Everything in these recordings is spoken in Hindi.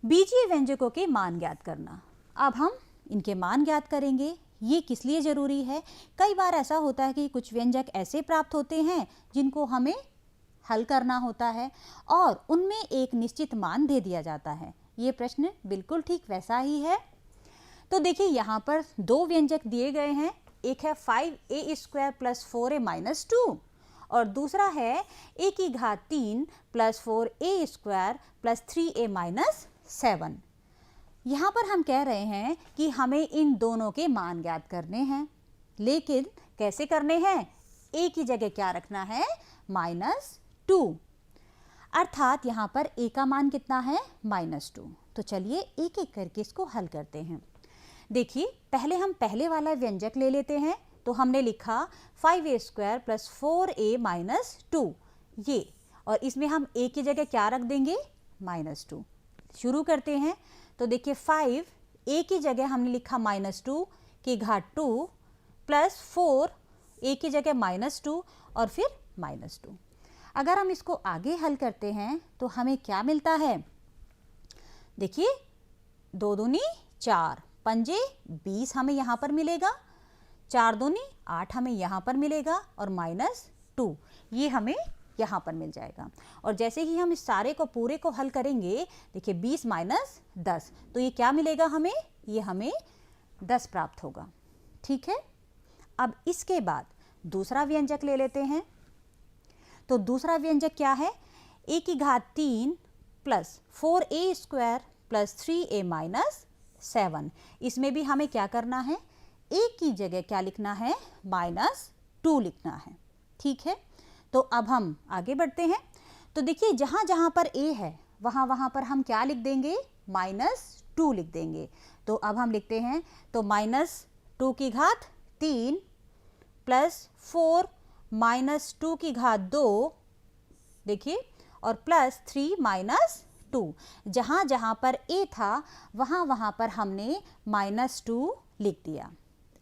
बीजीय व्यंजकों के मान ज्ञात करना। अब हम इनके मान ज्ञात करेंगे। ये किस लिए ज़रूरी है? कई बार ऐसा होता है कि कुछ व्यंजक ऐसे प्राप्त होते हैं जिनको हमें हल करना होता है और उनमें एक निश्चित मान दे दिया जाता है। ये प्रश्न बिल्कुल ठीक वैसा ही है। तो देखिए यहाँ पर दो व्यंजक दिए गए हैं। एक है 5a² + 4a - 2 और दूसरा है a की घात 3 + 4a² + 3a - 7। यहाँ पर हम कह रहे हैं कि हमें इन दोनों के मान ज्ञात करने हैं, लेकिन कैसे करने हैं? a की जगह क्या रखना है? -2, अर्थात यहाँ पर a का मान कितना है? -2। तो चलिए एक एक करके इसको हल करते हैं। देखिए पहले हम पहले वाला व्यंजक ले लेते हैं। तो हमने लिखा 5a² + 4a - 2 ये, और इसमें हम a की जगह क्या रख देंगे? -2। शुरू करते हैं। तो देखिए 5 a की जगह हमने लिखा -2 की घात 2 + 4 a की जगह -2 और फिर -2। अगर हम इसको आगे हल करते हैं तो हमें क्या मिलता है? देखिए 2 दूनी 4, पंजे 20 हमें यहाँ पर मिलेगा, 4 दूनी 8 हमें यहाँ पर मिलेगा और -2 ये हमें यहाँ पर मिल जाएगा। और जैसे ही हम इस सारे को पूरे को हल करेंगे, देखिए 20 - 10 तो ये क्या मिलेगा हमें? ये हमें 10 प्राप्त होगा। ठीक है। अब इसके बाद दूसरा व्यंजक ले लेते हैं। तो दूसरा व्यंजक क्या है? a की घात 3 + 4a² + 3a - 7। इसमें भी हमें क्या करना है? a की जगह क्या लिखना है? -2 लिखना है। ठीक है। तो अब हम आगे बढ़ते हैं। तो देखिए जहाँ जहाँ पर a है वहाँ वहाँ पर हम क्या लिख देंगे? -2 लिख देंगे। तो अब हम लिखते हैं, तो -2 की घात 3 + 4 - 2 की घात 2, देखिए, और +3 - 2। जहाँ जहाँ पर a था वहाँ वहाँ पर हमने -2 लिख दिया।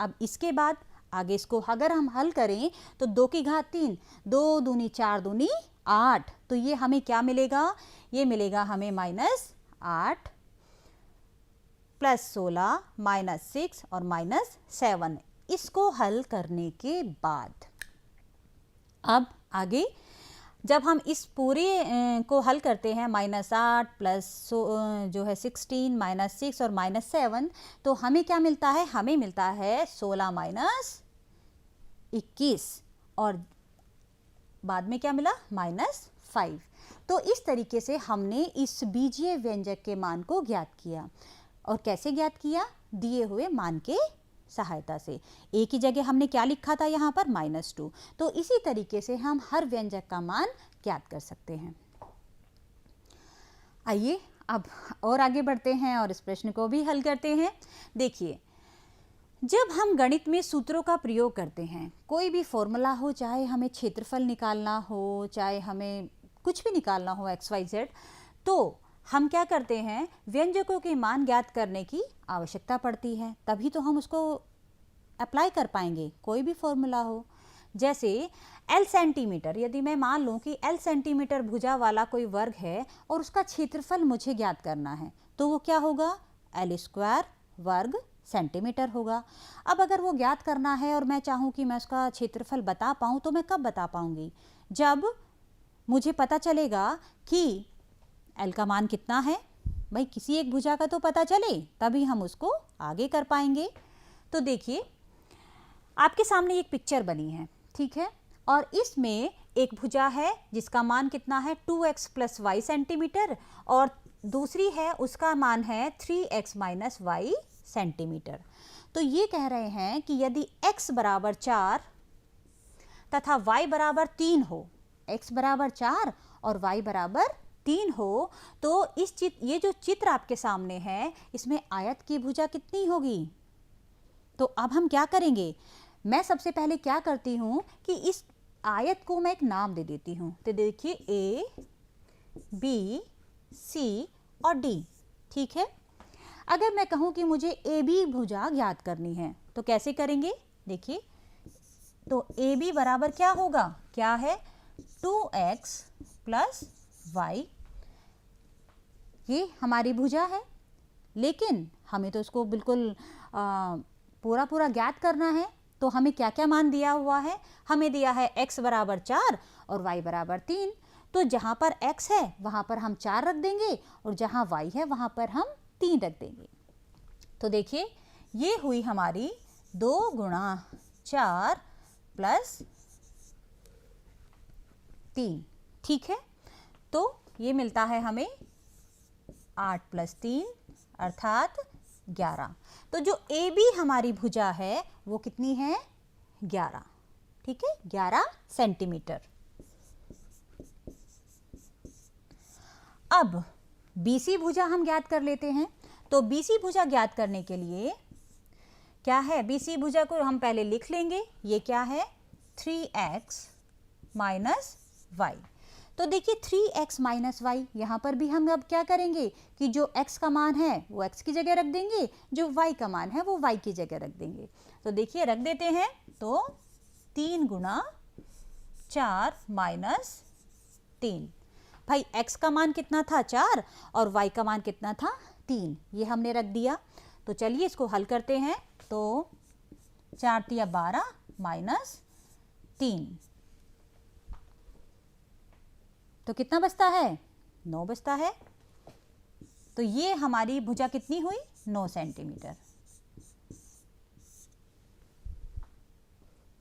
अब इसके बाद आगे इसको अगर हम हल करें तो 2 की घात 3, 2 दूनी 4 दूनी 8, तो ये हमें क्या मिलेगा? ये मिलेगा हमें -8 + 16 - 6 और -7। इसको हल करने के बाद अब आगे जब हम इस पूरे को हल करते हैं, -8 + जो है 16 - 6 और -7, तो हमें क्या मिलता है? हमें मिलता है 16 - 21 और बाद में क्या मिला? -5। तो इस तरीके से हमने इस बीजीय व्यंजक के मान को ज्ञात किया। और कैसे ज्ञात किया? दिए हुए मान के सहायता से। a की जगह हमने क्या लिखा था यहाँ पर? -2। तो इसी तरीके से हम हर व्यंजक का मान ज्ञात कर सकते हैं। आइए अब और आगे बढ़ते हैं और इस प्रश्न को भी हल करते हैं। देखिए जब हम गणित में सूत्रों का प्रयोग करते हैं, कोई भी फॉर्मूला हो, चाहे हमें क्षेत्रफल निकालना हो, चाहे हमें कुछ भी निकालना हो XYZ, तो हम क्या करते हैं? व्यंजकों के मान ज्ञात करने की आवश्यकता पड़ती है, तभी तो हम उसको अप्लाई कर पाएंगे। कोई भी फॉर्मूला हो, जैसे L सेंटीमीटर, यदि मैं मान लूँ कि L सेंटीमीटर भुजा वाला कोई वर्ग है और उसका क्षेत्रफल मुझे ज्ञात करना है, तो वो क्या होगा? L² वर्ग सेंटीमीटर होगा। अब अगर वो ज्ञात करना है और मैं चाहूँ कि मैं उसका क्षेत्रफल बता पाऊँ, तो मैं कब बता पाऊँगी? जब मुझे पता चलेगा कि L का मान कितना है। भाई किसी एक भुजा का तो पता चले, तभी हम उसको आगे कर पाएंगे। तो देखिए आपके सामने एक पिक्चर बनी है, ठीक है, और इसमें एक भुजा है जिसका मान कितना है? 2x + y सेंटीमीटर, और दूसरी है उसका मान है 3x - y सेंटीमीटर। तो ये कह रहे हैं कि यदि x = 4 तथा y = 3 हो, x = 4 और y = 3 हो, तो ये जो चित्र आपके सामने है, इसमें आयत की भुजा कितनी होगी? तो अब हम क्या करेंगे? मैं सबसे पहले क्या करती हूँ कि इस आयत को मैं एक नाम दे देती हूँ। तो देखिए A, B, C और D, ठीक है। अगर मैं कहूँ कि मुझे AB भुजा ज्ञात करनी है, तो कैसे करेंगे? देखिए, तो AB बराबर क्या होगा? क्या है? 2x + y, ये हमारी भुजा है, लेकिन हमें तो उसको बिल्कुल पूरा पूरा ज्ञात करना है। तो हमें क्या क्या मान दिया हुआ है? हमें दिया है x बराबर 4 और y बराबर 3। तो जहाँ पर x है वहाँ पर हम 4 रख देंगे और जहाँ y है वहाँ पर हम 3 रख देंगे। तो देखिए ये हुई हमारी 2 गुणा 4 प्लस 3, ठीक है। तो ये मिलता है हमें 8 प्लस 3 अर्थात 11। तो जो ए बी हमारी भुजा है वो कितनी है? 11, ठीक है, 11 सेंटीमीटर। अब बीसी भुजा हम ज्ञात कर लेते हैं। तो बीसी भुजा ज्ञात करने के लिए क्या है? बीसी भुजा को हम पहले लिख लेंगे। ये क्या है? 3x minus Y. तो देखिए 3x माइनस वाई, यहाँ पर भी हम अब क्या करेंगे कि जो x का मान है वो x की जगह रख देंगे, जो y का मान है वो y की जगह रख देंगे। तो देखिए रख देते हैं। तो 3 गुणा 4 माइनस 3। भाई x का मान कितना था? 4 और y का मान कितना था? 3। ये हमने रख दिया। तो चलिए इसको हल करते हैं। तो 4 तिया 12 माइनस 3, तो कितना बचता है? 9 बचता है। तो ये हमारी भुजा कितनी हुई? 9 सेंटीमीटर।